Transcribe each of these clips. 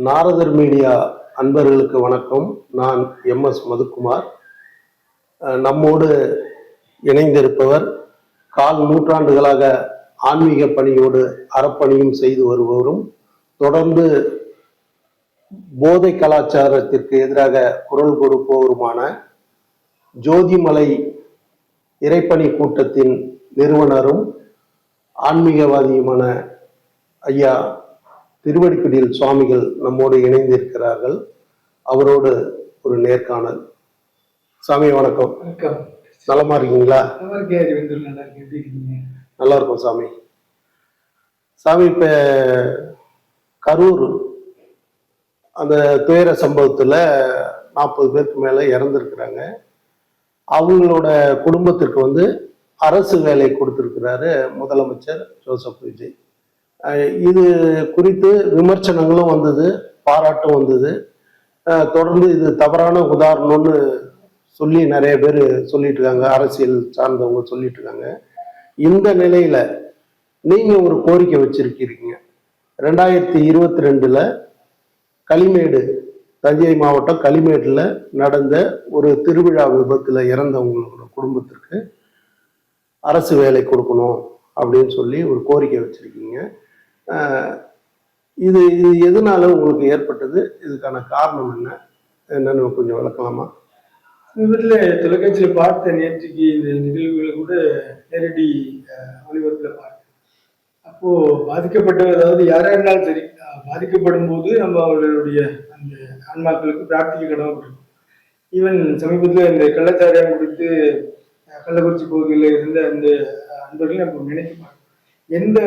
நாரதர் media அன்பர்களுக்கு வணக்கம். நான் MS மதுக்குமார். நம்மோடு இணைந்திருப்பவர் கால் நூற்றாண்டுகளாக ஆன்மீக பணியோடு அறப்பணியும் செய்து வருபவரும் தொடர்ந்து போதை கலாச்சாரத்திற்கு எதிராக குரல் கொடுப்பவருமான ஜோதிமலை இறைப்பணி கூட்டத்தின் நிறுவனரும் ஆன்மீகவாதியுமான ஐயா திருவடிக்குடியில் சுவாமிகள் நம்மோடு இணைந்திருக்கிறார்கள். அவரோடு ஒரு நேர்காணல். சாமி வணக்கம். வணக்கம். நலமா இருக்கீங்களா? நல்லா இருக்கும் சாமி. சாமி, இப்ப கரூர் அந்த துயர சம்பவத்துல 40 பேருக்கு மேல இறந்துருக்கிறாங்க. அவங்களோட குடும்பத்திற்கு அரசு வேலை கொடுத்திருக்கிறாரு முதலமைச்சர் ஜோசப் விஜய். இது குறித்து விமர்சனங்களும் வந்தது, பாராட்டும் வந்தது. தொடர்ந்து இது தவறான உதாரணம்னு சொல்லி நிறைய பேர் சொல்லிட்டு இருக்காங்க, அரசியல் சார்ந்தவங்க சொல்லிட்டு இருக்காங்க. இந்த நிலையில நீங்க ஒரு கோரிக்கை வச்சிருக்கீங்க. 2022 களிமேடு, தஞ்சை மாவட்டம் களிமேடுல நடந்த ஒரு திருவிழா விபத்துல இறந்தவங்களோட குடும்பத்திற்கு அரசு வேலை கொடுக்கணும் அப்படின்னு சொல்லி ஒரு கோரிக்கை வச்சிருக்கீங்க. இது எதனால உங்களுக்கு ஏற்பட்டது? இதுக்கான காரணம் என்னன்னு கொஞ்சம் விளக்கலாமா? வீட்டில் தொலைக்காட்சியில் பார்த்த நேற்றுக்கு இந்த நிகழ்வுகளை கூட நேரடி ஒளிபரப்பில் பார்த்தேன். அப்போ பாதிக்கப்பட்டவர், அதாவது யாராக இருந்தாலும் சரி, பாதிக்கப்படும் போது நம்ம அவர்களுடைய அந்த ஆன்மாக்களுக்கு பிரார்த்திக்க கடமைப்பட்டிருக்கோம். ஈவன் சமீபத்தில் இந்த கள்ளச்சாராயம் குறித்து கள்ளக்குறிச்சி பகுதியில் இருந்த அந்த அன்பர்களை நம்ம நினைக்க மாட்டோம். எந்த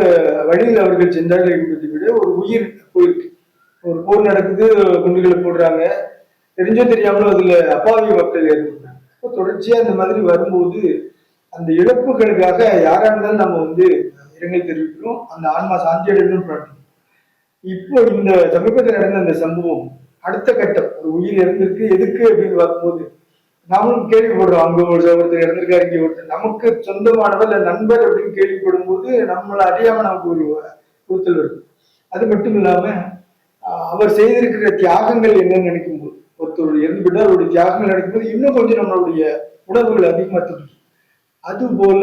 வழியில் அவர்கள் சென்றார்கள் என்பதை விட ஒரு உயிர் போயிருக்கு. ஒரு போர் நடக்குது, குண்டுகளை போடுறாங்க, தெரிஞ்சோ தெரியாமலும் அதுல அப்பாவி மக்கள் ஏற்படுறாங்க. இப்போ தொடர்ச்சியா இந்த மாதிரி வரும்போது அந்த இழப்புகளுக்காக யாரா இருந்தாலும் நம்ம இரங்கல் தெரிவிக்கிறோம், அந்த ஆன்மா சாந்தி அடையணும்னு பிரார்த்திக்கிறோம். இப்போ இந்த சமீபத்தில் நடந்த அந்த சம்பவம் அடுத்த கட்டம். ஒரு உயிர் இறந்திருக்கு, எதுக்கு அப்படின்னு பார்க்கும்போது நாமளும் கேள்விப்படுறோம், அங்க ஒருத்தர் இறந்திருக்காரு, இங்கே ஒருத்தர் நமக்கு சொந்தமானவர் இல்லை நண்பர் அப்படின்னு கேள்விப்படும் போது நம்மளை அறியாம நமக்கு ஒரு கூத்தல் வருது. அது மட்டும் இல்லாம அவர் செய்திருக்கிற தியாகங்கள் என்னன்னு நினைக்கும் போது, ஒருத்தர் இறந்துவிட்டு அவருடைய தியாகங்கள் நினைக்கும் போது இன்னும் கொஞ்சம் நம்மளுடைய உணர்வுகள் அதிகமா தெரியும். அது போல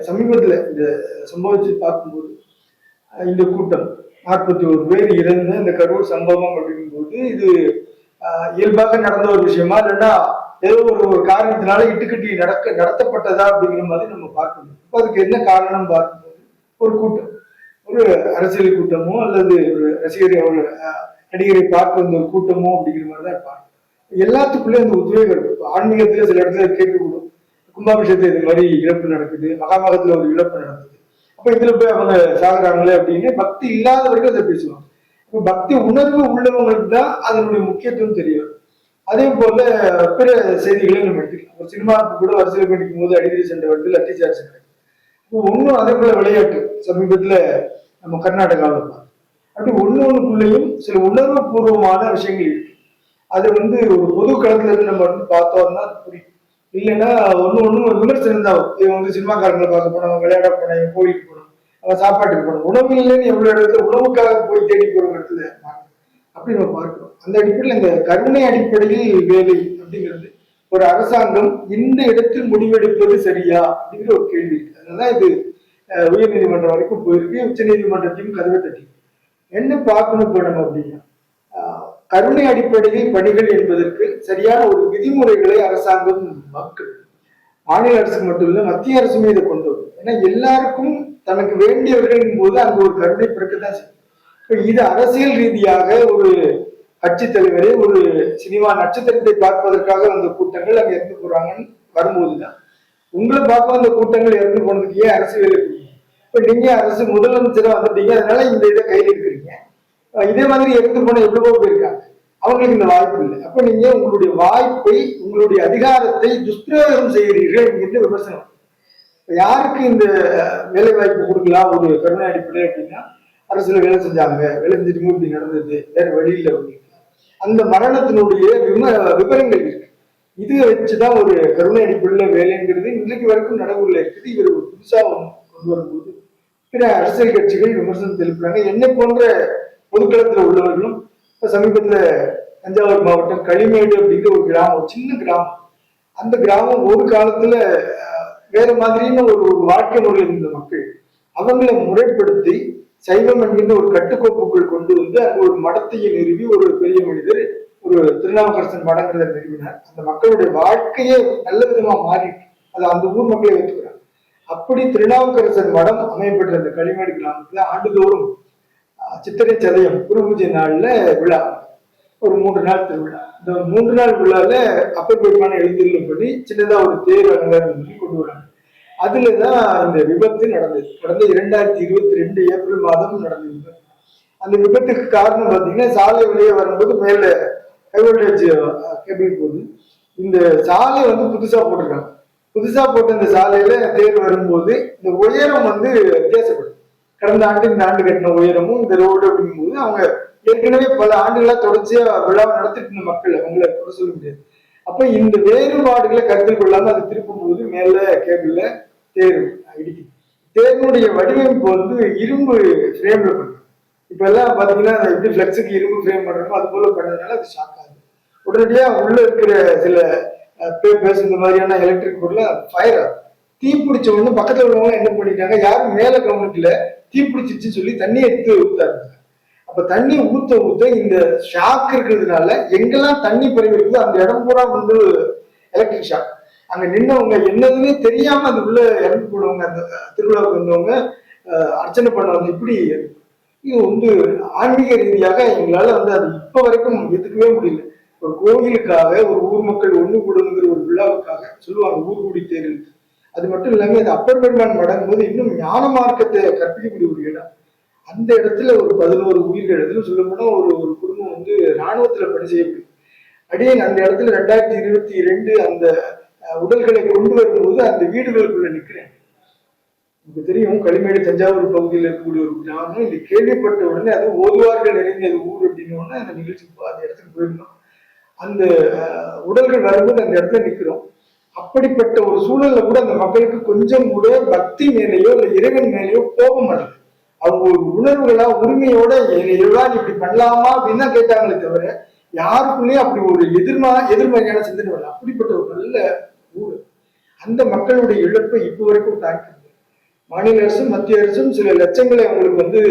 சமீபத்துல இந்த சம்பவத்தை பார்க்கும்போது இந்த கூட்டம் 41 பேர் இறந்த இந்த கரூர் சம்பவம் அப்படிங்கும்போது இது இயல்பாக நடந்த ஒரு விஷயமா, இல்லைன்னா ஏதோ ஒரு காரணத்தினால இட்டுக்கட்டி நடத்தப்பட்டதா அப்படிங்கிற மாதிரி நம்ம பார்க்கணும். இப்போ அதுக்கு என்ன காரணம் பார்க்கும்போது, ஒரு கூட்டம், ஒரு அரசியல் கூட்டமோ அல்லது ஒரு ரசிகரை, ஒரு நடிகரை பார்க்க வந்த ஒரு கூட்டமோ அப்படிங்கிற மாதிரி தான் பார்க்கணும். எல்லாத்துக்குள்ளே அந்த உத்வேகம் இருக்கு. ஆன்மீகத்துல சில இடத்துல கேட்கக்கூடும், கும்பாபிஷேகத்துல இது மாதிரி இழப்பு நடக்குது, மகாமகத்துல ஒரு இழப்பு நடக்குது, அப்ப இதுல போய் அவங்க சாகுறாங்களே அப்படின்னு பக்தி இல்லாதவர்கள் அதை பேசுவாங்க. இப்போ பக்தி உணர்வு உள்ளவங்களுக்கு தான் அதனுடைய முக்கியத்துவம் தெரியும். அதே போல பிற செய்திகளையும் நம்ம எடுத்துக்கலாம். ஒரு சினிமாவுக்கு கூட வரிசையில் பண்ணிக்கும் போது அடிக்கடி சென்ற இடத்துல லட்டி சார்ஜ் இப்போ ஒன்றும் அதே போல விளையாட்டு சமீபத்துல நம்ம கர்நாடகாவில் பார்த்தோம். அப்படி ஒண்ணுக்குள்ளேயும் சில உணர்வு பூர்வமான விஷயங்கள் இருக்கு. அது ஒரு பொது களத்துல இருந்து நம்ம பார்த்தோம்னா புரியும். இல்லைன்னா ஒன்னும் விமர்சனம் தான். இவன் சினிமாக்காரங்களை பார்க்க போனோம், விளையாட போனோம், இவன் கோயிலுக்கு போனோம், அவன் சாப்பாட்டுக்கு போனோம். உணவு இல்லைன்னு எவ்வளவு இடத்துல உணவுக்காக போய் தேடி போற இடத்துல அப்படி நம்ம பார்க்கிறோம். அந்த அடிப்படையில் இந்த கருணை அடிப்படையில் வேலை அப்படிங்கிறது ஒரு அரசாங்கம் இந்த இடத்தில் முடிவெடுப்பது சரியா அப்படிங்கிற ஒரு கேள்வி இருக்கு. அதனால இது உயர் நீதிமன்றம் வரைக்கும் போயிருக்கு. உச்ச நீதிமன்றத்தையும் கதவை தட்டி என்ன பார்க்கணும் இப்போ நம்ம அப்படின்னா, கருணை அடிப்படையில் பணிகள் என்பதற்கு சரியான ஒரு விதிமுறைகளை அரசாங்கம் மக்கள், மாநில அரசுக்கு மட்டும் இல்லை மத்திய அரசுமே இதை கொண்டு வரும். ஏன்னா எல்லாருக்கும் தனக்கு வேண்டியவர்களின் போது அங்க ஒரு கருணை பிறக்கத்தான் செய்யும். இது அரசியல் ரீதியாக ஒரு கட்சி தலைவரே ஒரு சினிமா நட்சத்திரத்தை பார்ப்பதற்காக வந்த கூட்டங்கள் அங்க இறந்து போறாங்கன்னு வரும்போதுதான் உங்களை பார்க்க வந்த கூட்டங்கள் இறந்து போனதுக்கு ஏன் அரசு வேலை கொடுங்க? இப்ப நீங்க அரசு முதலமைச்சரா வந்துட்டீங்க, அதனால இந்த இதை கையில் இருக்கிறீங்க. இதே மாதிரி இறந்து போன எவ்வளவோ போயிருக்காங்க, அவங்களுக்கு இந்த வாய்ப்பு இல்லை. அப்ப நீங்க உங்களுடைய வாய்ப்பை, உங்களுடைய அதிகாரத்தை துஷ்பிரயோகம் செய்கிறீர்கள் என்கின்ற விமர்சனம். யாருக்கு இந்த வேலை வாய்ப்பு கொடுக்கலாம் ஒரு கருணை அடிப்படை அப்படின்னா, அரசுல வேலை செஞ்சாங்க, வேலை செஞ்சுட்டு இப்படி நடந்தது, வேற வழியில் அந்த மரணத்தினுடைய விவரங்கள் இருக்கு. இது வச்சுதான் ஒரு கருணை அடிப்படையில் வேலைங்கிறது இன்றைக்கு வரைக்கும் நடைமுறையில் இருக்குது. இவர் ஒரு புதுசா கொண்டு வரும்போது பிற அரசியல் கட்சிகள் விமர்சனம் தெரிவிக்கிறாங்க. என்னை போன்ற பொதுக்களத்தில் உள்ளவர்களும் இப்ப சமீபத்துல தஞ்சாவூர் மாவட்டம் களிமேடு அப்படிங்கிற ஒரு கிராமம், ஒரு சின்ன கிராமம். அந்த கிராமம் ஒரு காலத்துல வேற மாதிரியான ஒரு வாழ்க்கை முறையில் இருந்த மக்கள் அவங்களை முறைப்படுத்தி சைவம் என்கின்ற ஒரு கட்டுக்கோப்புக்குள் கொண்டு வந்து அங்கு ஒரு மடத்தையை நிறுவி ஒரு பெரிய மனிதர் ஒரு திருநாவுக்கரசன் மடங்கிறத நிறுவினார். அந்த மக்களுடைய வாழ்க்கையே நல்ல விதமா மாறி அது அந்த ஊர் மக்களை ஒத்துக்கிறாங்க. அப்படி திருநாவுக்கரசர் மடம் அமையப்பட்ட அந்த களிமேடு கிராமத்துல ஆண்டுதோறும் சித்திரை சதயம் குரு பூஜை நாள்ல விழா, ஒரு 3 நாள் திருவிழா. இந்த 3 நாள் விழால அப்பர் பெருமான எழுந்தருளம் பண்ணி சின்னதா ஒரு தேர் அலங்காரம் பண்ணி கொண்டு வராங்க. அதுலதான் இந்த விபத்து நடந்தது. கடந்த 2022 ஏப்ரல் மாதம் நடந்த விபத்து. அந்த விபத்துக்கு காரணம் பார்த்தீங்கன்னா, சாலை வழியே வரும்போது மேல ஹை வோல்டேஜ் கேபிள் போகுது. இந்த சாலை வந்து புதுசா போட்டிருக்காங்க. புதுசா போட்ட இந்த சாலையில தேர் வரும்போது இந்த உயரம் வந்து வித்தியாசப்படும். கடந்த ஆண்டு இந்த ஆண்டு கட்டின உயரமும் இந்த ரோடு அப்படிங்கும்போது அவங்க ஏற்கனவே பல ஆண்டுகளா தொடர்ச்சியா விழாவை நடத்திட்டு இருந்த மக்கள், அவங்கள குறை சொல்ல முடியாது. அப்ப இந்த வேறுபாடுகளை கருத்தில் கொள்ளாம அது திருப்பும் போது மேல கேபிள்ல தேர் இடிக்குது. தேர்னுடைய வடிவமைப்பு வந்து இரும்பு ஃப்ரேம்ல பண்ணும். இப்ப எல்லாம் பாத்தீங்கன்னா எப்படி பிளக்ஸுக்கு இரும்பு ஃப்ரேம் பண்றோமோ அது போல பண்ணதுனால அது ஷாக் ஆகுது. உடனடியா உள்ள இருக்கிற சில பேப்பர்ஸ் இந்த மாதிரியான எலக்ட்ரிக் பொருள் ஃபயர் ஆகும். தீ பிடிச்ச உடனே பக்கத்துல உள்ளவங்க என்ன பண்ணிட்டாங்க, யாரும் மேல கவனிக்கல, தீ பிடிச்சிச்சு சொல்லி தண்ணியை எடுத்து ஊத்தாரு. அப்ப தண்ணி ஊத்த ஊத்த இந்த ஷாக் இருக்கிறதுனால எங்கெல்லாம் தண்ணி பரவி இருக்குதோ அந்த இடம் பூரா வந்து எலக்ட்ரிக் ஷாக். அங்க நின்னவங்க என்னதுன்னே தெரியாம அது உள்ள இறந்து போனவங்க, அந்த திருவிழாவுக்கு வந்தவங்க, அர்ச்சனை பண்ணவங்க, இப்படி இது வந்து ஆன்மீக ரீதியாக எங்களால வந்து அது இப்ப வரைக்கும் எதுக்கவே முடியல. ஒரு கோவிலுக்காக ஒரு ஊர் மக்கள் ஒண்ணு கூடங்கிற ஒரு விழாவுக்காக சொல்லுவாங்க ஊர் கூடி தேர்வு. அது மட்டும் இல்லாம இந்த அப்பர் பெருமான் மடங்கும் போது இன்னும் ஞான மார்க்கத்தை கற்பிக்கக்கூடிய ஒரு இடம். அந்த இடத்துல ஒரு 11 உயிர்கள், இடத்துல சொல்ல போனா ஒரு குடும்பம் வந்து இராணுவத்துல பணி செய்யப்படுது. அடியேன் அந்த இடத்துல 2022 அந்த உடல்களை கொண்டு வரும்போது அந்த வீடுகளுக்குள்ள நிற்கிறேன். உங்களுக்கு தெரியும், களிமேடு தஞ்சாவூர் பகுதியில் இருக்கக்கூடிய ஒரு கிராமம். இந்த கேள்விப்பட்ட உடனே அது ஓதுவார்கள் நிறைந்த ஊர் அப்படின்னு உடனே அந்த நிகழ்ச்சிக்கு அந்த இடத்துக்கு போயிருந்தோம். அந்த உடல்கள் வரும்போது அந்த இடத்துல நிற்கிறோம். அப்படிப்பட்ட ஒரு சூழல்ல கூட அந்த மக்களுக்கு கொஞ்சம் கூட பக்தி மேலேயோ இல்லை இறைவன் மேலேயோ கோபம் வரல. அவங்க ஒரு உணர்வுகளா உரிமையோட எல்லாம் இப்படி பண்ணலாமா அப்படின்னு தான் கேட்டாங்களே தவிர யாருக்குள்ளேயும் அப்படி ஒரு எதிர்மறையான சிந்தனை வரல. அப்படிப்பட்ட ஒரு நல்ல ஊர். அந்த மக்களுடைய இழப்பை இப்போ வரைக்கும் தாக்கி மாநில அரசும் மத்திய அரசும் சில லட்சங்களை அவங்களுக்கு வந்து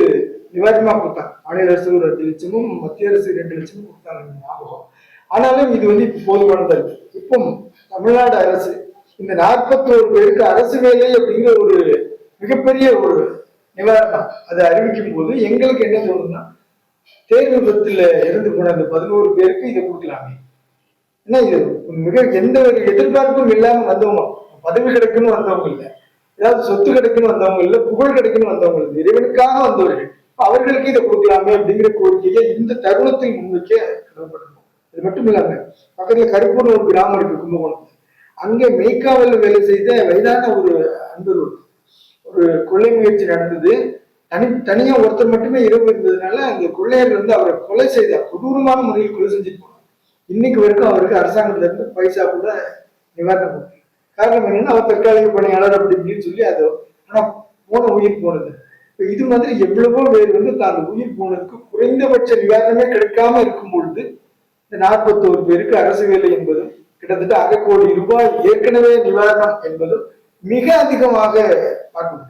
நிவாரணமா கொடுத்தாங்க. மாநில அரசு ஒரு 2 லட்சமும் மத்திய அரசு 2 லட்சமும் கொடுத்தாங்க ஞாபகம். ஆனாலும் இது வந்து இப்போ போதுமானதா இருக்கு. இப்போ தமிழ்நாடு அரசு இந்த 41 பேருக்கு அரசு வேலை அப்படிங்கிற ஒரு மிகப்பெரிய ஒரு நிவாரணம் அதை அறிவிக்கும் போது எங்களுக்கு என்ன தோணுதுன்னா, தேர் விபத்துல இறந்து போன அந்த 11 பேருக்கு இதை கொடுக்கலாமே. ஏன்னா இது மிக எந்த ஒரு எதிர்பார்ப்பும் இல்லாம வந்தவங்க, பதவி கிடைக்குன்னு வந்தவங்க இல்லை, ஏதாவது சொத்து கிடைக்குன்னு வந்தவங்க இல்லை, புகழ் கிடைக்குன்னு வந்தவங்க இல்லை, இறைவனுக்காக வந்தவர்கள். அவர்களுக்கு இதை கொடுக்கலாமே அப்படிங்கிற கோரிக்கையை இந்த தருணத்தில் முன்வைக்க கடமைப்படணும். இது மட்டும் இல்லாம பக்கத்துல கருப்பூர் ஒரு கிராமம் இருக்கு கும்பகோணம். அங்கே மெய்காவல் வேலை செய்த வயதான ஒரு அன்பர் ஒரு கொள்ளை முயற்சி நடந்தது. தனியா ஒருத்தர் மட்டுமே இரவு இருந்ததுனால அந்த கொள்ளையர் வந்து அவரை கொலை செய்தார். கொடூரமான முறையில் கொலை செஞ்சுட்டு போனார். இன்னைக்கு வரைக்கும் அவருக்கு அரசாங்கத்துல இருந்து பைசா கூட நிவாரணம் கொடுக்கல. காரணம் என்னன்னா, அவர் தற்காலிக பணியாளர் அப்படி இப்படின்னு சொல்லி அது ஆனா போன உயிர் போனது. இது மாதிரி எவ்வளவோ பேர் வந்து தான் உயிர் போனதுக்கு குறைந்தபட்ச நிவாரணமே கிடைக்காம இருக்கும் பொழுது இந்த 41 பேருக்கு அரசு வேலை என்பதும் கிட்டத்தட்ட $1/2 கோடி ஏற்கனவே நிவாரணம் என்பதும் மிக அதிகமாக பார்க்கணும்.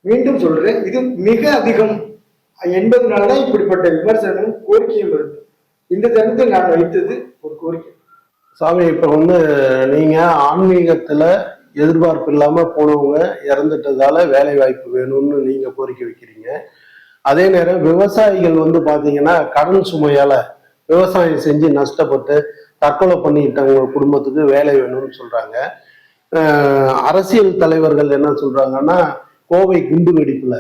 மீண்டும் சொல்றேன், இது மிக அதிகம் என்பதனால்தான் இப்படிப்பட்ட விமர்சனமும் கோரிக்கையும் வருது. இந்த தருணத்தில் நான் வைத்தது ஒரு கோரிக்கை. சாமி, இப்ப வந்து நீங்க ஆன்மீகத்துல எதிர்பார்ப்பு இல்லாம போனவங்க இறந்துட்டதால வேலை வாய்ப்பு வேணும்னு நீங்க கோரிக்கை வைக்கிறீங்க. அதே நேரம் விவசாயிகள் வந்து பாத்தீங்கன்னா கடன் சுமையால விவசாயம் செஞ்சு நஷ்டப்பட்டு தற்கொலை பண்ணிக்கிட்டவங்க குடும்பத்துக்கு வேலை வேணும்னு சொல்றாங்க. அரசியல் தலைவர்கள் என்ன சொல்றாங்கன்னா, கோவை குண்டு வெடிப்புல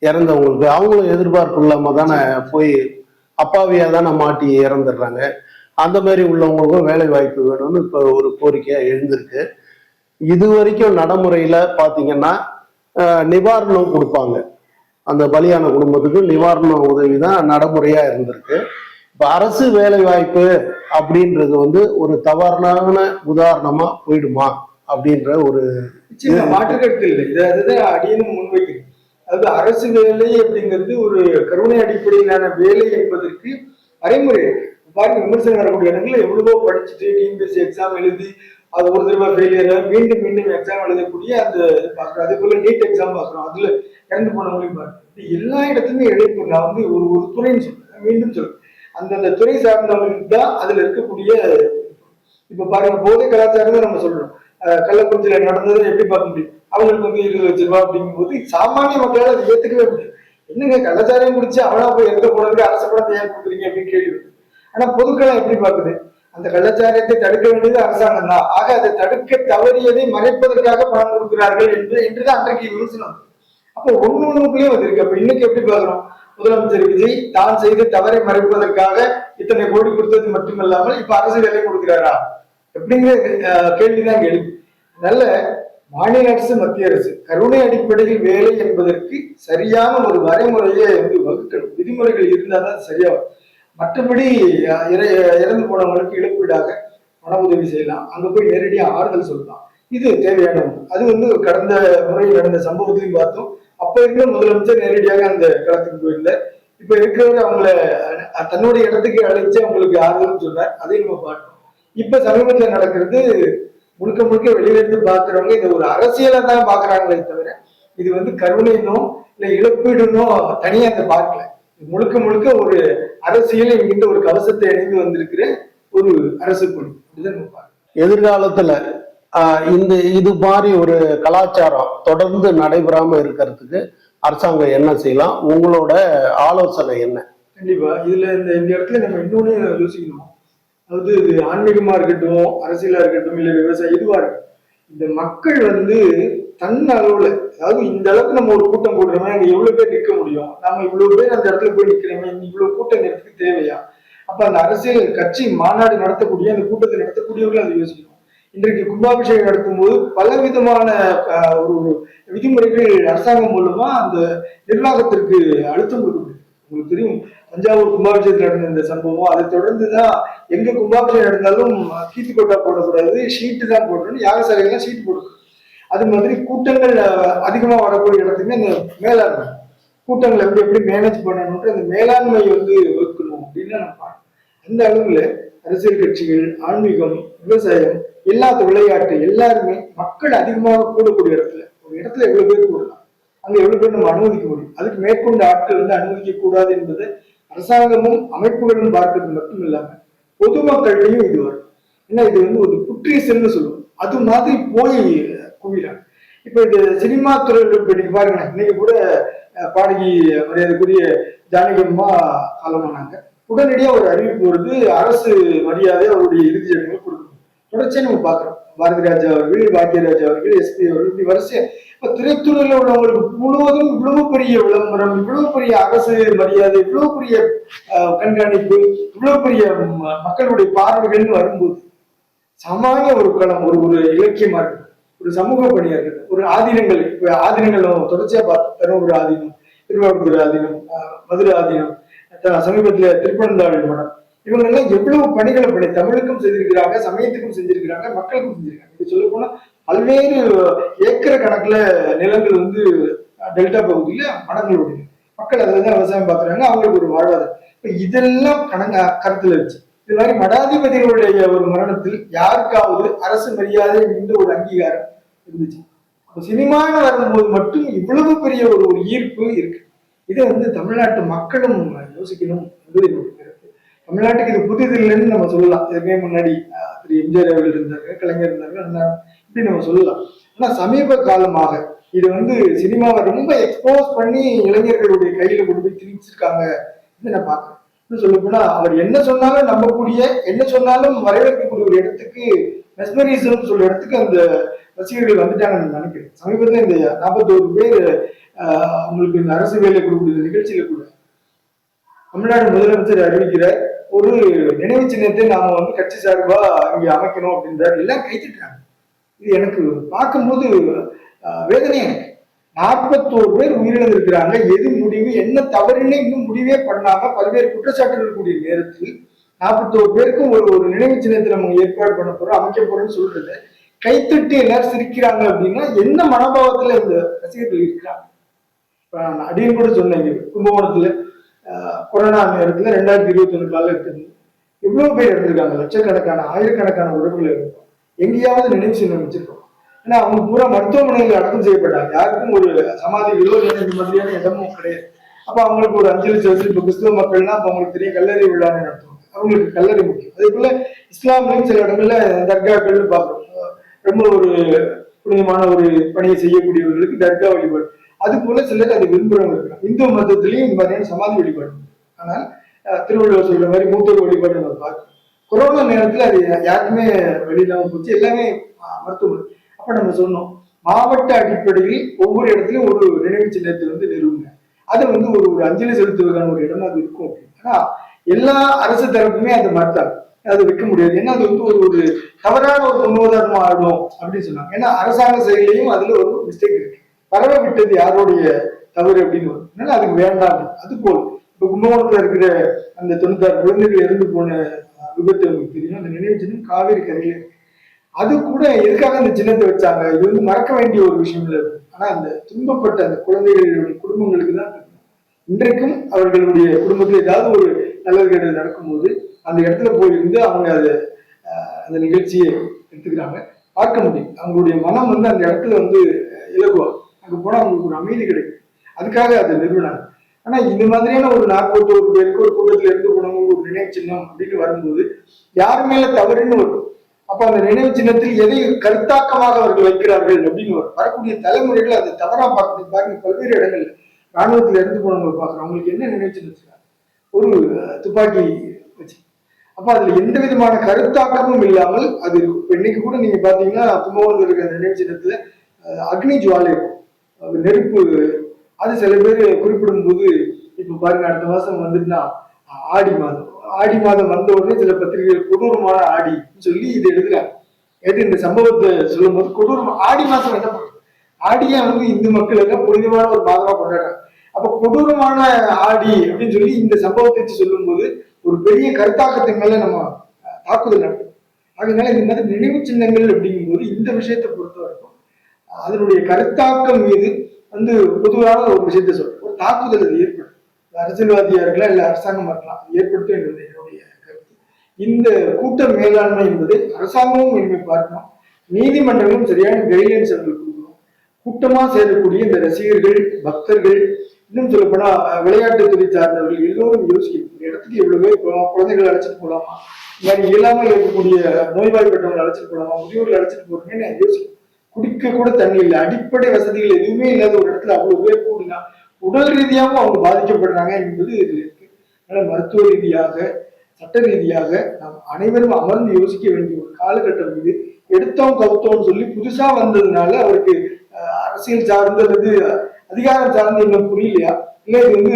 இறந்தவங்களுக்கு அவங்களும் எதிர்பார்ப்பு இல்லாம தானே போய் அப்பாவியா தானே மாட்டி இறந்துடுறாங்க. அந்த மாதிரி உள்ளவங்களுக்கும் வேலை வாய்ப்பு வேணும்னு இப்போ ஒரு கோரிக்கையா எழுந்திருக்கு. இது வரைக்கும் நடைமுறையில பாத்தீங்கன்னா நிவாரணம் கொடுப்பாங்க, அந்த பலியான குடும்பத்துக்கு நிவாரண உதவி தான் நடைமுறையா இருந்திருக்கு. இப்ப அரசு வேலை வாய்ப்பு அப்படின்றது வந்து ஒரு தவறான உதாரணமா போயிடுமா அப்படின்ற ஒரு மாற்றுக்கருத்து இல்லை. அதுதான் அடியனும் முன்வைக்கிறேன். அதாவது அரசு வேலை அப்படிங்கிறது ஒரு கருணை அடிப்படையிலான வேலை என்பதற்கு வரைமுறை இருக்கு. பாருங்க, விமர்சனம் வரக்கூடிய இடங்கள்ல எவ்வளவோ படிச்சுட்டு டிஎன்பிஎஸ்சி எக்ஸாம் எழுதி அது ஒரு தடவை ஃபெயிலியர் மீண்டும் மீண்டும் எக்ஸாம் எழுதக்கூடிய அந்த இது பார்க்குறோம். அதே போல நீட் எக்ஸாம் பார்க்குறோம், அதுல இறந்து போனவங்களையும் பார்க்குறோம். எல்லா இடத்துலையுமே இழைப்பு. நான் வந்து ஒரு ஒரு துறைன்னு சொல்றேன், மீண்டும் சொல்றேன், அந்தந்த துறை சார்ந்தவங்களுக்கு தான் அதுல இருக்கக்கூடிய. இப்ப பாருங்க, போதை கலாச்சாரம் தான் நம்ம சொல்றோம். கள்ளக்குறிச்சியில நடந்ததை எப்படி பார்க்க முடியும்? அவங்களுக்கு வந்து 20 லட்சம் ரூபாய் அப்படிங்கும் போது சாமானிய மக்களால் அதை ஏத்துக்கவே முடியும். என்னங்க கள்ளச்சாரம் குடிச்சு அவனா போய் இறந்து போனதுக்கு அரசு பணத்தை ஏன் கொடுக்குறீங்க அப்படின்னு கேள்வி வருது. ஆனா பொதுக்களம் எப்படி பார்க்குது? அந்த கள்ளச்சாரத்தை தடுக்க வேண்டியது அரசாங்கம் தான். ஆக அதை தடுக்க தவறியதை மறைப்பதற்காக பணம் கொடுக்கிறார்கள் என்றுதான் அன்றைக்கு விமர்சனம். அப்போ ஒண்ணுக்குள்ளேயும் அது இருக்கு. அப்ப இன்னைக்கு எப்படி பார்க்கிறோம்? முதலமைச்சர் விஜய் தான் செய்த தவறை மறைப்பதற்காக இத்தனை கோடி கொடுத்தது மட்டுமல்லாமல் இப்ப அரசு வேலை கொடுக்கிறாரா எப்படிங்கிற கேள்விதான் கேள்வி. நல்ல மாநில அரசு மத்திய அரசு கருணை அடிப்படையில் வேலை என்பதற்கு சரியான ஒரு வரைமுறையை வந்து வகுக்கணும். விதிமுறைகள் இருந்தால் தான் சரியா வரும். மற்றபடி இறந்து போனவங்களுக்கு இழப்பீடாக பண உதவி செய்யலாம், அங்க போய் நேரடியாக ஆறுதல் சொல்லலாம், இது தேவையான ஒன்று. அது வந்து கடந்த முறை நடந்த சம்பவத்திலையும் பார்த்தோம். அப்ப இருக்கிற முதலமைச்சர் நேரடியாக அந்த களத்துக்கு போயிருந்தார். இப்ப இருக்கிறவர் அவங்கள தன்னுடைய இடத்துக்கு அழைச்சு அவங்களுக்கு ஆறுதல் சொன்னார். அதையும் நம்ம பார்த்தோம். இப்ப சமீபத்துல நடக்கிறது முழுக்க முழுக்க வெளியில இருந்து பாக்குறவங்க இந்த ஒரு அரசியலை தான் பாக்குறாங்களே தவிர இது வந்து கருணைனோ இல்ல இழப்பீடுனோ தனியா அந்த பார்க்கல. முழுக்க முழுக்க ஒரு அரசியல் என்கின்ற ஒரு கவசத்தை அணிந்து வந்திருக்கிற ஒரு அரசு பணி. எதிர்காலத்துல இது மாதிரி ஒரு கலாச்சாரம் தொடர்ந்து நடைபெறாம இருக்கிறதுக்கு அரசாங்கம் என்ன செய்யலாம்? உங்களோட ஆலோசனை என்ன? கண்டிப்பா இதுல இந்த இடத்துல நம்ம இன்னொன்னு யோசிக்கணும். அதாவது இது ஆன்மீகமா இருக்கட்டும், அரசியலா இருக்கட்டும், இல்ல விவசாயம் எதுவா இருக்கட்டும், இந்த மக்கள் வந்து தன் அளவுல, அதாவது இந்த அளவுக்கு நம்ம ஒரு கூட்டம் போடுறோமே, அங்க எவ்வளவு பேர் நிற்க முடியும், நம்ம இவ்வளவு பேர் அந்த இடத்துல போய் நிக்கிறோமே, இவ்வளவு கூட்டம் இந்த இடத்துக்கு தேவையா? அப்ப அந்த அரசியல் கட்சி மாநாடு நடத்தக்கூடிய அந்த கூட்டத்தை நடத்தக்கூடியவர்கள் அதை யோசிக்கணும். இன்றைக்கு கும்பாபிஷேகம் நடத்தும் போது பலவிதமான ஒரு விதிமுறைகள் அரசாங்கம் மூலமா அந்த நிர்வாகத்திற்கு அழுத்தம் கொடுக்க முடியும். உங்களுக்கு தெரியும், தஞ்சாவூர் கும்பாபிஷேகத்தில் நடந்த இந்த சம்பவம், அதை தொடர்ந்துதான் எங்க கும்பாபிஷேகம் நடந்தாலும் கீத்து கொட்டா போடக்கூடாது, ஷீட்டு தான் போடணும், யாகசாலைகள்லாம் ஷீட் போடணும். அது மாதிரி கூட்டங்கள் அதிகமா வரக்கூடிய இடத்துக்கு இந்த மேலாண்மை கூட்டங்களை எப்படி மேனேஜ் பண்ணணும்ன்ற அந்த மேலாண்மை வந்து வகுக்கணும் அப்படின்னு நான் பார்க்கிறேன். அந்த அளவுல அரசியல் கட்சிகள், ஆன்மீகம், விவசாயம், எல்லாத்த விளையாட்டு எல்லாருமே மக்கள் அதிகமாக கூடக்கூடிய இடத்துல, ஒரு இடத்துல எவ்வளவு பேர் கூடலாம், அங்க எவ்வளவு பேர் நம்ம அனுமதிக்க முடியும், அதுக்கு மேற்கொண்ட ஆட்கள் வந்து அனுமதிக்க கூடாது என்பது அரசாங்கமும் அமைப்புகளும் பார்க்கிறது மட்டும் இல்லாம பொதுமக்கள்கிட்டையும் இது வரும். ஏன்னா இது வந்து ஒரு குற்றீசல்னு சொல்லுவோம், அது மாதிரி போய் குவிறாங்க. இப்ப இந்த சினிமா துறையில பாருங்க, இன்னைக்கு கூட பாடகி மரியாதைக்குரிய ஜானகி அம்மா காலமானாங்க. உடனடியா ஒரு அறிவிப்பு வருது, அரசு மரியாதை அவருடைய இறுதி சடங்குகள் கொடுக்கணும். தொடர்ச்சியா நம்ம பாக்குறோம், பாரதி ராஜா அவர்கள், பாக்யராஜா அவர்கள், எஸ்பி அவர்கள், இப்படி வரிசை. இப்ப திரைத்துறையில உள்ளவங்களுக்கு முழுவதும் இவ்வளவு பெரிய விளம்பரம், இவ்வளவு பெரிய அரசு மரியாதை, இவ்வளவு பெரிய கண்காணிப்பு, இவ்வளவு பெரிய மக்களுடைய பார்வைகள்னு வரும்போது சாமானிய ஒரு களம், ஒரு இலக்கியமா இருக்கு, ஒரு சமூக பணியா இருக்கு, ஒரு ஆதீனங்கள். இப்ப ஆதீனங்கள் தொடர்ச்சியா பார்த்தோம். தருமபுரி ஆதீனம், திருவாரூர் ஆதீனம், மதுரை ஆதீனம், சமீபத்துல திருப்பனந்தாள் மடம், இவங்க எல்லாம் எவ்வளவு பணிகளை பண்ணி தமிழுக்கும் செஞ்சிருக்கிறாங்க, சமயத்துக்கும் செஞ்சிருக்கிறாங்க, மக்களுக்கும் செஞ்சிருக்காங்க. இப்ப சொல்ல போனா பல்வேறு ஏக்கர் கணக்குல நிலங்கள் வந்து டெல்டா பகுதியில மடங்களுடைய மக்கள் அதுலதான் விவசாயம் பாக்குறாங்க, அவங்களுக்கு ஒரு வாழ்வாதாரம். இப்ப இதெல்லாம் கருத்துல வச்சு இது மாதிரி மடாதிபதிகளுடைய ஒரு மரணத்தில் யாருக்காவது அரசு மரியாதை என்ற ஒரு அங்கீகாரம் இருந்துச்சு. சினிமான்னு வரும்போது மட்டும் இவ்வளவு பெரிய ஒரு ஈர்ப்பு இருக்கு. இதை வந்து தமிழ்நாட்டு மக்களும் யோசிக்கணும் என்பது என்னுடைய கருத்து. தமிழ்நாட்டுக்கு இது புதிது இல்லைன்னு நம்ம சொல்லலாம். இதுவே முன்னாடி திரு எம்ஜிஆர் அவர்கள் இருந்தாங்க, கலைஞர் இருந்தாங்க, இப்படி நம்ம சொல்லலாம். ஆனா சமீப காலமாக இது வந்து சினிமாவை ரொம்ப எக்ஸ்போஸ் பண்ணி இளைஞர்களுடைய கையில கொண்டு போய் திணிச்சிருக்காங்க. நான் பாக்குறேன். சொல்ல போனா அவர் என்ன சொன்னாலும் நம்பக்கூடிய, என்ன சொன்னாலும் வரவேற்கக்கூடிய ஒரு இடத்துக்கு, மெஸ்மரிசம் சொல்ற இடத்துக்கு அந்த ரசிகர்கள் வந்துட்டாங்கன்னு நினைக்கிறேன். சமீபத்தில் இந்த 41 பேர் உங்களுக்கு இந்த அரசு வேலை கொடுக்கக்கூடிய நிகழ்ச்சியில கூட தமிழ்நாடு முதலமைச்சர் அறிவிக்கிற ஒரு நினைவு சின்னத்தை நாம வந்து கட்சி சார்பா இங்க அமைக்கணும் அப்படின்றாரு. எல்லாம் கைத்திட்டாங்க. இது எனக்கு பார்க்கும்போது வேதனையா இருக்கு. 41 பேர் உயிரிழந்திருக்கிறாங்க. எது முடிவு, என்ன தவறுன்னு இன்னும் முடிவே பண்ணாம பல்வேறு குற்றச்சாட்டுகள் கூடிய நேரத்தில் 41 பேருக்கும் ஒரு நினைவு சின்னத்தை நம்ம ஏற்பாடு பண்ண போறோம், அமைக்க போறோம்னு சொல்றது கைத்தட்டி எல்லாரும் சிரிக்கிறாங்க அப்படின்னா என்ன மனோபாவத்துல இந்த ரசிகர்கள் இருக்கிறாங்க? நான் அடியும் கூட சொன்னேன், கும்பகோணத்துல கொரோனா நேரத்துல 2021 காலகட்டத்தில் எவ்வளவு பேர் இருந்திருக்காங்க, லட்சக்கணக்கான ஆயிரக்கணக்கான உறவுகள் இருக்கும். எங்கேயாவது நினைவு சின்னம் வச்சிருக்கோம். ஏன்னா அவங்க பூரா மருத்துவமனைகள் அடக்கம் செய்யப்பட்டாங்க. யாருக்கும் ஒரு சமாதிகளோ இந்த மாதிரியான இடமும் கிடையாது. அப்ப அவங்களுக்கு ஒரு அஞ்சலி செலுத்தி, இப்ப கிறிஸ்துவ மக்கள்னா அப்ப அவங்களுக்கு தெரியும் கல்லறை விழா நடத்துவாங்க. அவங்களுக்கு கல்லறை முக்கியம். அதே போல இஸ்லாம்லயும் சில இடங்கள்ல தர்காக்கள்னு பார்க்கிறோம். ரொம்ப ஒரு புனிதமான ஒரு பணியை செய்யக்கூடியவர்களுக்கு தர்கா வழிபாடு. அது போல சிலர் அதை விரும்புறவங்க இருக்காங்க. இந்து மதத்திலையும் இந்த மாதிரியான சமாதி வழிபாடு. ஆனால் திருவள்ளுவர் சொல்ற மாதிரி மூத்தோர் வழிபாடு நம்ம பார்க்கணும். கொரோனா நேரத்துல அது யாருக்குமே வெளியில்லாம போச்சு. எல்லாமே மருத்துவமனை. அப்ப நம்ம சொன்னோம், மாவட்ட அடிப்படையில் ஒவ்வொரு இடத்துலயும் ஒரு நினைவு சின்னத்தை நிறுவுங்க. அதை ஒரு ஒரு அஞ்சலி செலுத்துவதற்கான ஒரு இடமா அது இருக்கும். ஆனா எல்லா அரசு தரப்புமே அதை மறுத்தாங்க. அது வைக்க முடியாது. ஏன்னா அது ஒரு ஒரு தவறான ஒரு முன்னுதாரணமா ஆடும் அப்படின்னு சொன்னாங்க. ஏன்னா அரசாங்க செயலையும் அதுல ஒரு மிஸ்டேக் இருக்கு. பரவ விட்டது யாருடைய தவறு அப்படின்னு வரும். அதனால அதுக்கு வேண்டாம். அது போல் இப்ப கும்பகோணத்துல இருக்கிற அந்த 96 குழந்தைகள் இறந்து போன விபத்து உங்களுக்கு தெரியும். அந்த நினைவு சின்னம் காவேரி கரையில இருக்கு. அது கூட எதுக்காக அந்த சின்னத்தை வச்சாங்க? இது மறக்க வேண்டிய ஒரு விஷயம் இல்லை. ஆனா அந்த துன்பப்பட்ட அந்த குழந்தைகளுடைய குடும்பங்களுக்கு தான் இன்றைக்கும் அவர்களுடைய குடும்பத்தில் ஏதாவது ஒரு நல்லது கெட்டது நடக்கும்போது அந்த இடத்துல போயிருந்து அவங்க அதை அந்த நிகழ்ச்சியை எடுத்துக்கிறாங்க, பார்க்க முடியும். அவங்களுடைய மனம் அந்த இடத்துல இலகுவா. அங்க போனா அவங்களுக்கு ஒரு அமைதி கிடைக்கும். அதுக்காக அதை நிறுவனாங்க. ஆனா இந்த மாதிரியான ஒரு 41 பேருக்கு ஒரு கூட்டத்துல இருந்து போனவங்க ஒரு நினைவு சின்னம் அப்படின்னு வரும்போது யார் மேல தவறுன்னு வரும். அப்ப அந்த நினைவு சின்னத்தில் எதை கருத்தாக்கமாக அவர்கள் வைக்கிறார்கள் அப்படின்னு வரும். வரக்கூடிய தலைமுறைகள் அதை தவறா பார்க்க பல்வேறு இடங்கள்ல ராணுவத்துல இருந்து போனவங்க பாக்குறோம். அவங்களுக்கு என்ன நினைவு சின்னம் வச்சிருக்காங்க? ஒரு துப்பாக்கி வச்சு. அப்ப அதுல எந்த விதமான கருத்தாக்கமும் இல்லாமல் அது இன்னைக்கு கூட நீங்க பாத்தீங்கன்னா கும்பகோணத்துல இருக்கிற நினைவு சின்னத்துல அக்னி ஜுவாலை இருக்கும், நெருப்பு. அது சில பேர் குறிப்பிடும் போது இப்ப பாருங்க, அடுத்த மாசம் வந்துட்டுனா ஆடி மாதம் வந்த உடனே சில பத்திரிகைகள் கொடூரமான ஆடி சொல்லி இது எழுதுறாங்க. எது இந்த சம்பவத்தை சொல்லும் போது கொடூரம் ஆடி மாசம் என்ன பண்ணும்? ஆடியா இந்து மக்கள் எல்லாம் புனிதமான ஒரு மாதமா கொண்டாடுறாங்க. அப்ப கொடூரமான ஆடி அப்படின்னு சொல்லி இந்த சம்பவத்தை வச்சு சொல்லும் போது ஒரு பெரிய கருத்தாக்கத்தின் மேல நம்ம தாக்குதல் நடக்கும். அதனால இந்த மாதிரி நினைவு சின்னங்கள் அப்படிங்கும் போது இந்த விஷயத்தை பொறுத்த வரைக்கும் அதனுடைய கருத்தாக்கம் மீது பொதுவான ஒரு விஷயத்த சொல்றோம். ஒரு தாக்குதல் அது ஏற்படும். அரசியல்வாதியா இருக்கலாம், இல்ல அரசாங்கமா இருக்கலாம், அது ஏற்படுத்தும் என்பது என்னுடைய கருத்து. இந்த கூட்ட மேலாண்மை என்பது அரசாங்கமும் இனிமே பார்க்கணும், நீதிமன்றங்களும் சரியான கைட்லைன்ஸ் அவங்களுக்கு கொடுக்கணும். கூட்டமா சேரக்கூடிய இந்த ரசிகர்கள், பக்தர்கள், இன்னும் சொல்ல போனா விளையாட்டுத்துறை சார்ந்தவர்கள் எல்லோரும் யோசிக்கணும். இந்த இடத்துக்கு எவ்வளவு பேர் போகலாம், குழந்தைகளை அழைச்சிட்டு போகலாமா, இந்த மாதிரி இயலாமல் இருக்கக்கூடிய நோய்வாய்ப்பட்டவங்களை அழைச்சிட்டு போகலாமா, முதியோர்களை அழைச்சிட்டு போறோம்னு யோசிக்கணும். குடிக்க கூட தண்ணி இல்லை, அடிப்படை வசதிகள் எதுவுமே இல்லாத ஒரு இடத்துல அவ்வளவு பேர் கூடினா உடல் ரீதியாகவும் அவங்க பாதிக்கப்படுறாங்க என்பது இதுல இருக்கு. அதனால மருத்துவ ரீதியாக, சட்ட ரீதியாக நாம் அனைவரும் அமர்ந்து யோசிக்க வேண்டிய ஒரு காலகட்டம் இது. எடுத்தோம் கவுத்தோம்னு சொல்லி புதுசா வந்ததுனால அவருக்கு அரசியல் சார்ந்தது, அதிகாரம் சார்ந்து இன்னும் புரியலையா, இல்ல இது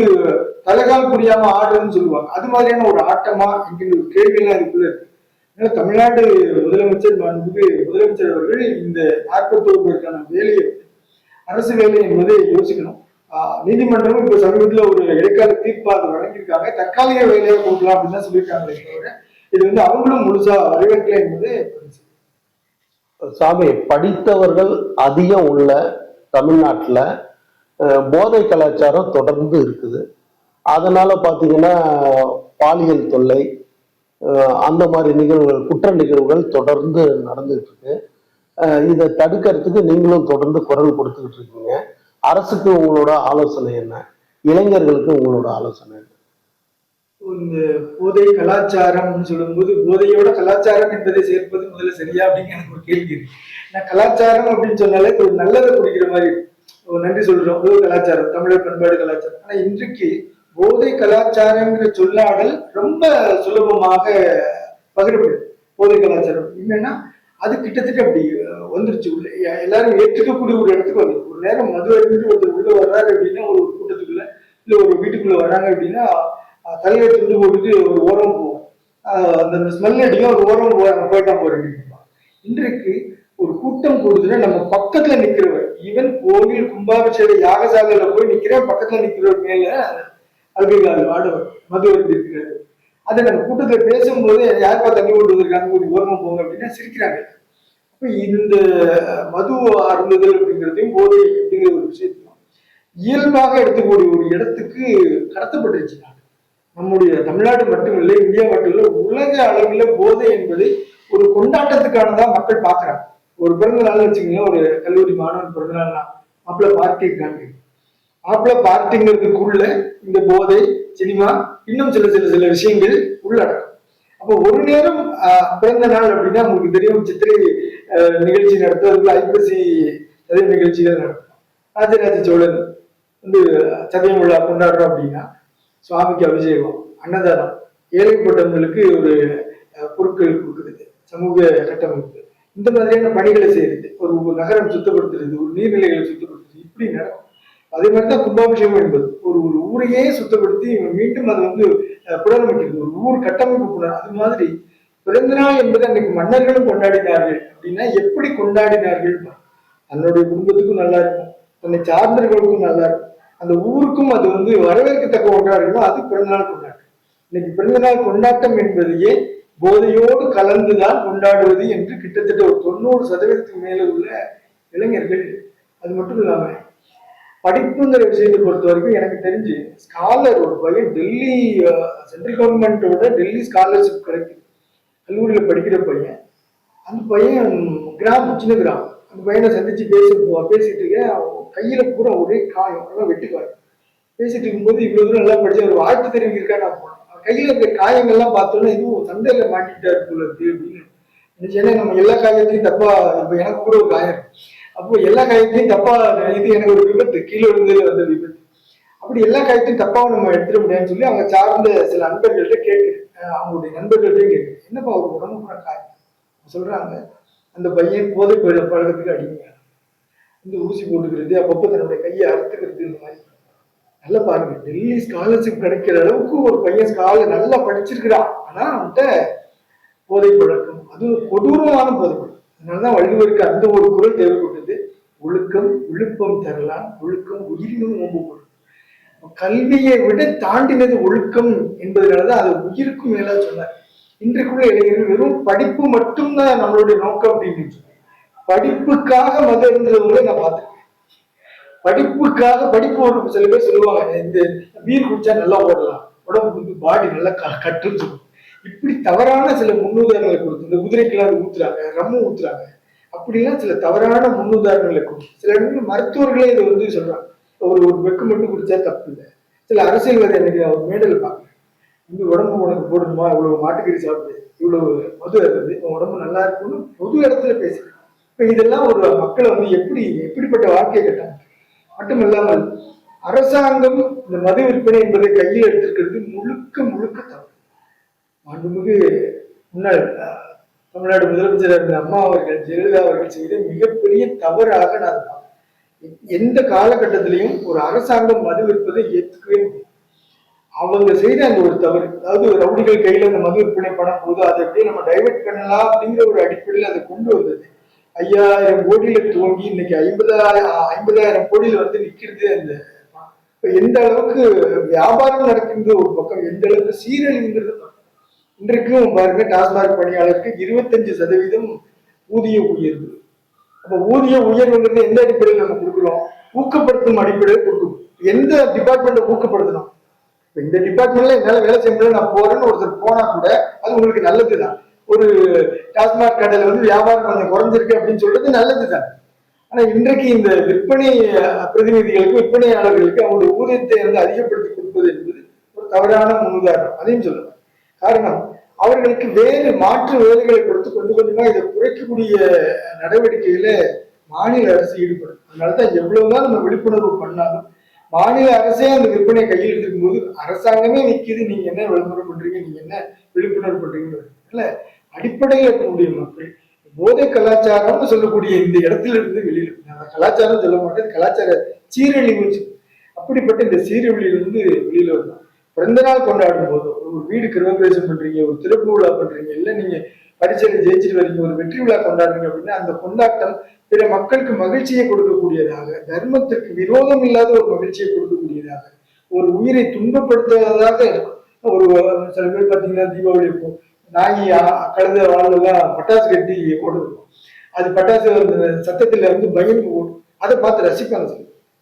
தலைகால் புரியாம ஆடுறதுன்னு சொல்லுவாங்க, அது மாதிரியான ஒரு ஆட்டமா என்கிற ஒரு கேள்வியெல்லாம் இதுக்குள்ள இருக்கு. தமிழ்நாடு முதலமைச்சர் அவர்கள் இந்த 41 பேருக்கான வேலையை, அரசு வேலை என்பதை யோசிக்கணும். நீதிமன்றமும் இப்ப சமீபத்துல ஒரு இடைக்கால தீர்ப்பு அதை வழங்கியிருக்காங்க. தற்காலிக வேலையை கொடுக்கலாம் அப்படின்னு தான் சொல்லியிருக்காங்களே தவிர இது அவங்களும் முழுசா வரவேற்கல என்பது. சாமி, படித்தவர்கள் அதிகம் உள்ள தமிழ்நாட்டுல போதை கலாச்சாரம் தொடர்ந்து இருக்குது. அதனால பாத்தீங்கன்னா பாலியல் தொல்லை, அந்த மாதிரி நிகழ்வுகள், குற்ற நிகழ்வுகள் தொடர்ந்து நடந்துகிட்டு இருக்கு. இதை தடுக்கிறதுக்கு நீங்களும் தொடர்ந்து குரல் கொடுத்துக்கிட்டு இருக்கீங்க. அரசுக்கு உங்களோட ஆலோசனை என்ன? இளைஞர்களுக்கு உங்களோட ஆலோசனை என்ன? இந்த போதை கலாச்சாரம் சொல்லும்போது போதையோட கலாச்சாரம் என்பதை சேர்ப்பது முதல்ல சரியா அப்படிங்கிற எனக்கு ஒரு கேள்வி இருக்கு. நான் கலாச்சாரம் அப்படின்னு சொன்னாலே ஒரு நல்லதை குடிக்கிற மாதிரி ஒரு நன்றி சொல்றோம், ஒரு கலாச்சாரம், தமிழர் பண்பாடு கலாச்சாரம். ஆனா இன்றைக்கு போதை கலாச்சாரங்கிற சொல்லாடல் ரொம்ப சுலபமாக பகிரப்படுது. போதை கலாச்சாரம் என்னன்னா அது கிட்டத்தட்ட அப்படி வந்துருச்சு. எல்லாரும் ஏற்றுக்கக்கூடிய ஒரு இடத்துக்கு வந்து ஒரு நேரம் மது அருந்திட்டு ஒருத்தர் உள்ள வர்றாரு அப்படின்னா, ஒரு கூட்டத்துக்குள்ள இல்ல ஒரு வீட்டுக்குள்ள வர்றாங்க அப்படின்னா தலையை துண்டு போட்டுட்டு ஒரு ஓரம் போவோம், அந்த ஸ்மெல் அடிக்கும், ஒரு ஓரம் போயிட்டா போறேன். இன்றைக்கு ஒரு கூட்டம் கூடுதுன்னா நம்ம பக்கத்துல நிக்கிறவர், ஈவன் கோவில் கும்பாபிஷேக யாகசாலையில போய் நிக்கிறேன், பக்கத்துல நிக்கிறவர் மேல அல்கைகால் ஆடவர் மது அருந்தி இருக்கிறாரு. அதை நம்ம கூட்டத்துல பேசும்போது யாருப்பா தண்ணி கொண்டு வந்திருக்காங்க, ஒரு ஓரமா போங்க அப்படின்னா சிரிக்கிறாங்க. அப்ப இந்த மது அருந்துதல் அப்படிங்கிறதையும் போதை அப்படிங்கிற ஒரு விஷயத்தையும் இயல்பாக எடுத்துக்கூடிய ஒரு இடத்துக்கு கடத்தப்பட்டுருச்சு. நம்முடைய தமிழ்நாடு மட்டுமில்லை, இந்தியா மட்டுமில்லை, உலக அளவில் போதை என்பதை ஒரு கொண்டாட்டத்துக்கானதான் மக்கள் பார்க்கறாங்க. ஒரு பிறந்த நாள் வச்சுக்கோங்களேன், ஒரு கல்லூரி மாணவன் பிறந்த நாள்னா மாப்பிள்ள பார்ட்டி இருக்காங்க. மாப்பிள்ள பார்ட்டிங்கிறதுக்குள்ள இந்த போதை, சினிமா, இன்னும் சில சில சில விஷயங்கள் உள்ளடக்கும். அப்போ ஒரு நேரம் பிறந்த நாள் அப்படின்னா உங்களுக்கு தெரியும், சித்திரை நிகழ்ச்சி நடத்தும், ஐப்பசி சதய நிகழ்ச்சிகள் நடக்கும். ராஜராஜ சோழன் வந்து சதயம் விழா கொண்டாடுறோம் அப்படின்னா சுவாமிக்கு அபிஷேகம், அன்னதானம், ஏழைப்பட்டவங்களுக்கு ஒரு பொருட்கள் கொடுக்குறது, சமூக கட்டமைப்பு, இந்த மாதிரியான பணிகளை செய்யறது, ஒரு நகரம் சுத்தப்படுத்துறது, ஒரு நீர்நிலைகளை சுத்தப்படுத்துறது, இப்படி நடக்கும். அதே மாதிரிதான் கும்பாபிஷேகம் என்பது ஒரு ஒரு ஊரையே சுத்தப்படுத்தி மீண்டும் அதை வந்து புனரமைக்கிறது, ஒரு ஊர் கட்டமைப்பு புனர். அது மாதிரி பிறந்த நாள் என்பது அன்னைக்கு மன்னர்களும் கொண்டாடினார்கள். அப்படின்னா எப்படி கொண்டாடினார்கள்? தன்னுடைய குடும்பத்துக்கும் நல்லா இருக்கும், தன்னை சார்ந்தவர்களுக்கும் நல்லா இருக்கும், அந்த ஊருக்கும் அது வந்து வரவேற்கத்தக்க ஒன்றா இருக்கணும். அது பிறந்தநாள் கொண்டாட்டம். இன்னைக்கு பிறந்தநாள் கொண்டாட்டம் என்பதையே போதையோடு கலந்துதான் கொண்டாடுவது என்று கிட்டத்தட்ட ஒரு 90% மேல உள்ள இளைஞர்கள். அது மட்டும் இல்லாம படிப்புங்கிற விஷயத்தை பொறுத்த வரைக்கும் எனக்கு தெரிஞ்சு ஸ்காலர் ஒரு பையன் டெல்லி சென்ட்ரல் கவர்மெண்டோட டெல்லி ஸ்காலர்ஷிப் கிடைக்குது, கல்லூரியில படிக்கிற பையன். அந்த பையன் கிராமம், சின்ன கிராமம். அந்த பையனை சந்திச்சு பேசிட்டு இருக்கேன். கையில பூரா ஒரே காயம், வெட்டுக்காயம். பேசிட்டு இருக்கும்போது இவ்வளவு தூரம் நல்லா படிச்சு ஒரு வாழ்த்து தெரிவிக்கிறக்கா நான் போனேன். கையில இருக்க காயங்கள்லாம் பார்த்தோன்னா இதுவும் சண்டையில மாட்டிட்டாரு போல இருக்கு அப்படின்னு. ஏன்னா நம்ம எல்லா காயத்தையும் தப்பா, இப்ப எனக்கு கூட ஒரு காயம், அப்போ எல்லா காயத்தையும் தப்பா, இது எனக்கு ஒரு விபத்து, கீழே விழுந்ததுல வந்த விபத்து, அப்படி எல்லா காயத்தையும் தப்பாவும் நம்ம எடுத்துட முடியாதுன்னு சொல்லி அவங்க சார்ந்த சில நண்பர்கள்ட்ட கேட்குறேன், அவங்களுடைய நண்பர்கள்ட்ட கேட்குறேன், என்னப்பா ஒரு உடம்பு கூட காயம்? சொல்றாங்க, அந்த பையன் போதை பழக்கத்துக்கு அடிமையா, இந்த ஊசி போட்டுக்கிறது, அப்பப்போ தன்னுடைய கையை அறுத்துக்கிறது, இந்த மாதிரி. நல்லா பாருங்க, டெல்லி ஸ்காலர்ஷிப் கிடைக்கிற அளவுக்கு ஒரு பையன் நல்லா படிச்சிருக்கிறான், ஆனா அவன்கிட்ட போதை பழக்கம், அது கொடூரமான போதை பழக்கம். அதனாலதான் வள்ளுவருக்கு அந்த ஒரு குரல் தேவைப்பட்டது, ஒழுக்கம் விழுப்பம் தரலாம், ஒழுக்கம் உயிரினும் ஓம்பப்படும். கல்வியை விட தாண்டினது ஒழுக்கம் என்பதனாலதான் அது உயிருக்கும் மேலா சொன்னார். இன்றைக்குள்ள இளைஞர்கள் வெறும் படிப்பு மட்டும்தான் நம்மளுடைய நோக்கம் அப்படின்னு சொன்னார். படிப்புக்காக மதம் இருந்தவங்களை நான் பார்த்துருக்கேன். படிப்பு ஒரு சில பேர் சொல்லுவாங்க, இந்த பீர் குடிச்சா நல்லா ஓடலாம், உடம்புக்கு பாடி நல்லா கட்டுன்னு சொல்லுவாங்க. இப்படி தவறான சில முன்னுதாரணங்களை கொடுத்து, இந்த குதிரைக்கெல்லாம் அது ஊத்துறாங்க, ரம்மு ஊத்துறாங்க, அப்படிலாம் சில தவறான முன்னுதாரணங்களை கொடுத்து சில இடங்கள் மருத்துவர்களே இதை வந்து சொல்றாங்க, ஒரு வெக்கு மட்டும் குடிச்சா தப்பு இல்லை. சில அரசியல்வாதி எனக்கு அவர் மேடல் பார்க்கல, இந்த உடம்பு உனக்கு போடணுமா, இவ்வளவு மாட்டுக்கறி சாப்பிடு, இவ்வளவு மது இருக்குது, உடம்பு நல்லா இருக்கும்னு பொது இடத்துல பேசுறேன். இப்ப இதெல்லாம் ஒரு மக்களை வந்து எப்படிப்பட்ட வாழ்க்கையை கட்டாங்க. மட்டுமில்லாமல் அரசாங்கம் இந்த மது விற்பனை என்பதை கையில் எடுத்திருக்கிறது முழுக்க தவறு. மாண்புமிகு முன்னாள் தமிழ்நாடு முதலமைச்சர் அம்மா அவர்கள், ஜெயலலிதா அவர்கள் செய்த மிகப்பெரிய தவறாக நான் எந்த காலகட்டத்திலையும் ஒரு அரசாங்கம் மது விற்பதை ஏற்றுக்கவே முடியும். அவங்க செய்த அந்த ஒரு தவறு, அதாவது ரவுடிகள் கையில அந்த மது விற்பனை பணம் போது அதை எப்படி நம்ம டைவெர்ட் பண்ணலாம் அப்படிங்கிற ஒரு அடிப்படையில் அதை கொண்டு வந்தது. 5000 கோடியில துவங்கி இன்னைக்கு 50,000 கோடியில வந்து நிக்கிறது. அந்த எந்த அளவுக்கு வியாபாரம் நடக்கின்ற ஒரு பக்கம், எந்த அளவுக்கு சீரழிவுங்கிறது இன்றைக்கும் பாருங்க. டாஸ்மாக் பணியாளருக்கு 25% ஊதிய உயர்வு. அப்ப ஊதிய உயர்வுங்கிறது எந்த அடிப்படையில் நம்ம கொடுக்குறோம்? ஊக்கப்படுத்தும் அடிப்படையில் கொடுக்கணும். எந்த டிபார்ட்மெண்ட்டை ஊக்கப்படுத்தணும்? இந்த டிபார்ட்மெண்ட்ல என்னால வேலை செய்ய முடியல, நான் போறேன்னு ஒருத்தர் போனா கூட அது உங்களுக்கு நல்லதுதான். ஒரு டாஸ்மாக் கடையில வந்து வியாபாரம் கொஞ்சம் குறைஞ்சிருக்கு அப்படின்னு சொல்றது நல்லதுதான். ஆனா இன்றைக்கு இந்த விற்பனை பிரதிநிதிகளுக்கு, விற்பனையாளர்களுக்கு அவங்களுடைய ஊதியத்தை வந்து அதிகப்படுத்தி கொடுப்பது என்பது ஒரு தவறான முன்னுதாரணம். அதையும் சொல்லுவேன். காரணம், அவர்களுக்கு வேறு மாற்று வேலைகளை கொடுத்து கொஞ்சம் கொஞ்சமா இதை குறைக்கக்கூடிய நடவடிக்கையில மாநில அரசு ஈடுபடும். அதனாலதான் எவ்வளவுதான் நம்ம விழிப்புணர்வு பண்ணாலும் மாநில அரசே அந்த விற்பனை கையில் எடுத்துக்கும் போது அரசாங்கமே நிக்குது, நீங்க என்ன விளம்பரம் பண்றீங்க, நீங்க என்ன விழிப்புணர்வு பண்றீங்கன்னு இல்ல. அடிப்படையில் இருக்கக்கூடிய மக்கள் போதை கலாச்சாரம்னு சொல்லக்கூடிய இந்த இடத்துல இருந்து வெளியில, கலாச்சாரம் சொல்ல மாட்டேன், கலாச்சார சீரழிவு. அப்படிப்பட்ட இந்த சீரழிவிலிருந்து வெளியில வரணும். பிறந்த நாள் கொண்டாடும் போது ஒரு வீடு கிரகப்பிரவேசம் பண்றீங்க, ஒரு திறப்பு விழா பண்றீங்க, இல்ல நீங்க பரீட்சையில ஜெயிச்சுட்டு வரீங்க, ஒரு வெற்றி விழா கொண்டாடுறீங்க அப்படின்னா அந்த கொண்டாட்டம் பிற மக்களுக்கு மகிழ்ச்சியை கொடுக்கக்கூடியதாக, தர்மத்திற்கு விரோதம் இல்லாத ஒரு மகிழ்ச்சியை கொடுக்கக்கூடியதாக, ஒரு உயிரை துன்பப்படுத்துவதாக இருக்கும். ஒரு சில பேர் பார்த்தீங்கன்னா தீபாவளி இருக்கும், நாய் கழுத வாழ்லாம் பட்டாசு கட்டி ஓடுவோம், அது பட்டாசு சத்தத்துல வந்து பயந்து ஓடும், அதை பார்த்து ரசிப்பாங்க.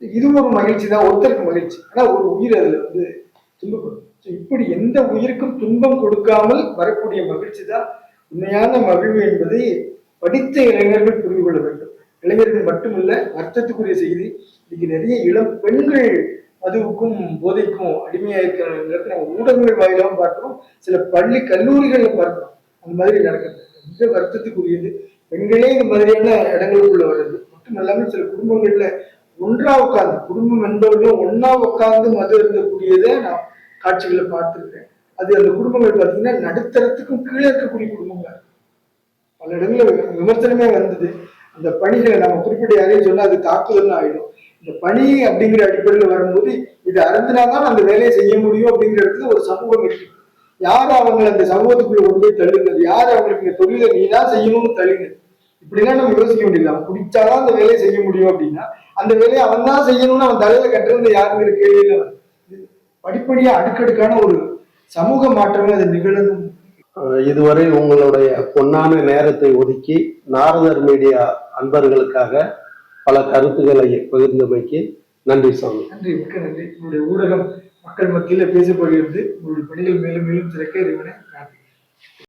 இது ஒரு மகிழ்ச்சி தான், ஒருத்தருக்கு மகிழ்ச்சி. ஆனா ஒரு உயிர் அதுல வந்து துன்பப்படும். இப்படி எந்த உயிருக்கும் துன்பம் கொடுக்காமல் வரக்கூடிய மகிழ்ச்சி தான் உண்மையான மகிழ்வு என்பதை படித்த இளைஞர்கள் புரிந்து கொள்ள வேண்டும். இளைஞர்கள் மட்டுமல்ல, வருத்தத்துக்குரிய செய்தி, இன்னைக்கு நிறைய இளம் பெண்கள் மதுவுக்கும் போதைக்கும் அடிமையா இருக்கிற நம்ம ஊடகங்கள் வாயிலாகவும் பார்க்கிறோம், சில பள்ளி கல்லூரிகள்ல பார்க்கிறோம். அந்த மாதிரி நடக்கிறது மிக வருத்தத்துக்குரியது. பெண்களே இந்த மாதிரியான இடங்களுக்குள்ள வர்றது மட்டுமல்லாமல் சில குடும்பங்கள்ல ஒன்றா உட்கார்ந்து, குடும்பம் என்பவர்களும் ஒன்னா உட்கார்ந்து மது இருந்தக்கூடியதை நான் காட்சிகளை பார்த்திருக்கேன். அது அந்த குடும்பங்கள் பார்த்தீங்கன்னா நடுத்தரத்துக்கும் கீழே இருக்கக்கூடிய குடும்பங்கள். பல இடங்கள்ல விமர்சனமே வந்தது. அந்த பணிகளை நம்ம குறிப்பிட்ட யாரையும் சொன்னா அது தாக்குதல்னு ஆயிடும். இந்த பணி அப்படிங்கிற அடிப்படையில் வரும்போது இது அறந்தினாதான் அந்த வேலையை செய்ய முடியும் அப்படிங்கிற இடத்துல ஒரு சமூகம் இருக்கு. யார் அவங்களை அந்த சமூகத்துக்குள்ள கொண்டு போய் தள்ளுனது, யார் அவங்களுக்கு இந்த தொழிலை நீ தான் செய்யணும்னு தள்ளுனது, இப்படிலாம் நம்ம யோசிக்க வேண்டியது. அவன் குடிச்சாதான் அந்த வேலையை செய்ய முடியும் அப்படின்னா அந்த வேலையை அவன் தான் செய்யணும்னு அவன் தலையில கட்டுறது யாருங்கிற கேள்வியில படிப்படியா அடுக்கடுக்கான ஒரு சமூக மாற்றமே அது நிகழணும். இதுவரை உங்களுடைய பொன்னான நேரத்தை ஒதுக்கி நாரதர் மீடியா அன்பர்களுக்காக பல கருத்துக்களை பகிர்ந்தமைக்கு நன்றி சாமி. நன்றி, மிக்க நன்றி. உங்களுடைய ஊடகம் மக்கள் மத்தியில பேசப்படுகிறது. உங்களுடைய பணிகள் மேலும் மேலும் சிறக்க இறைவனை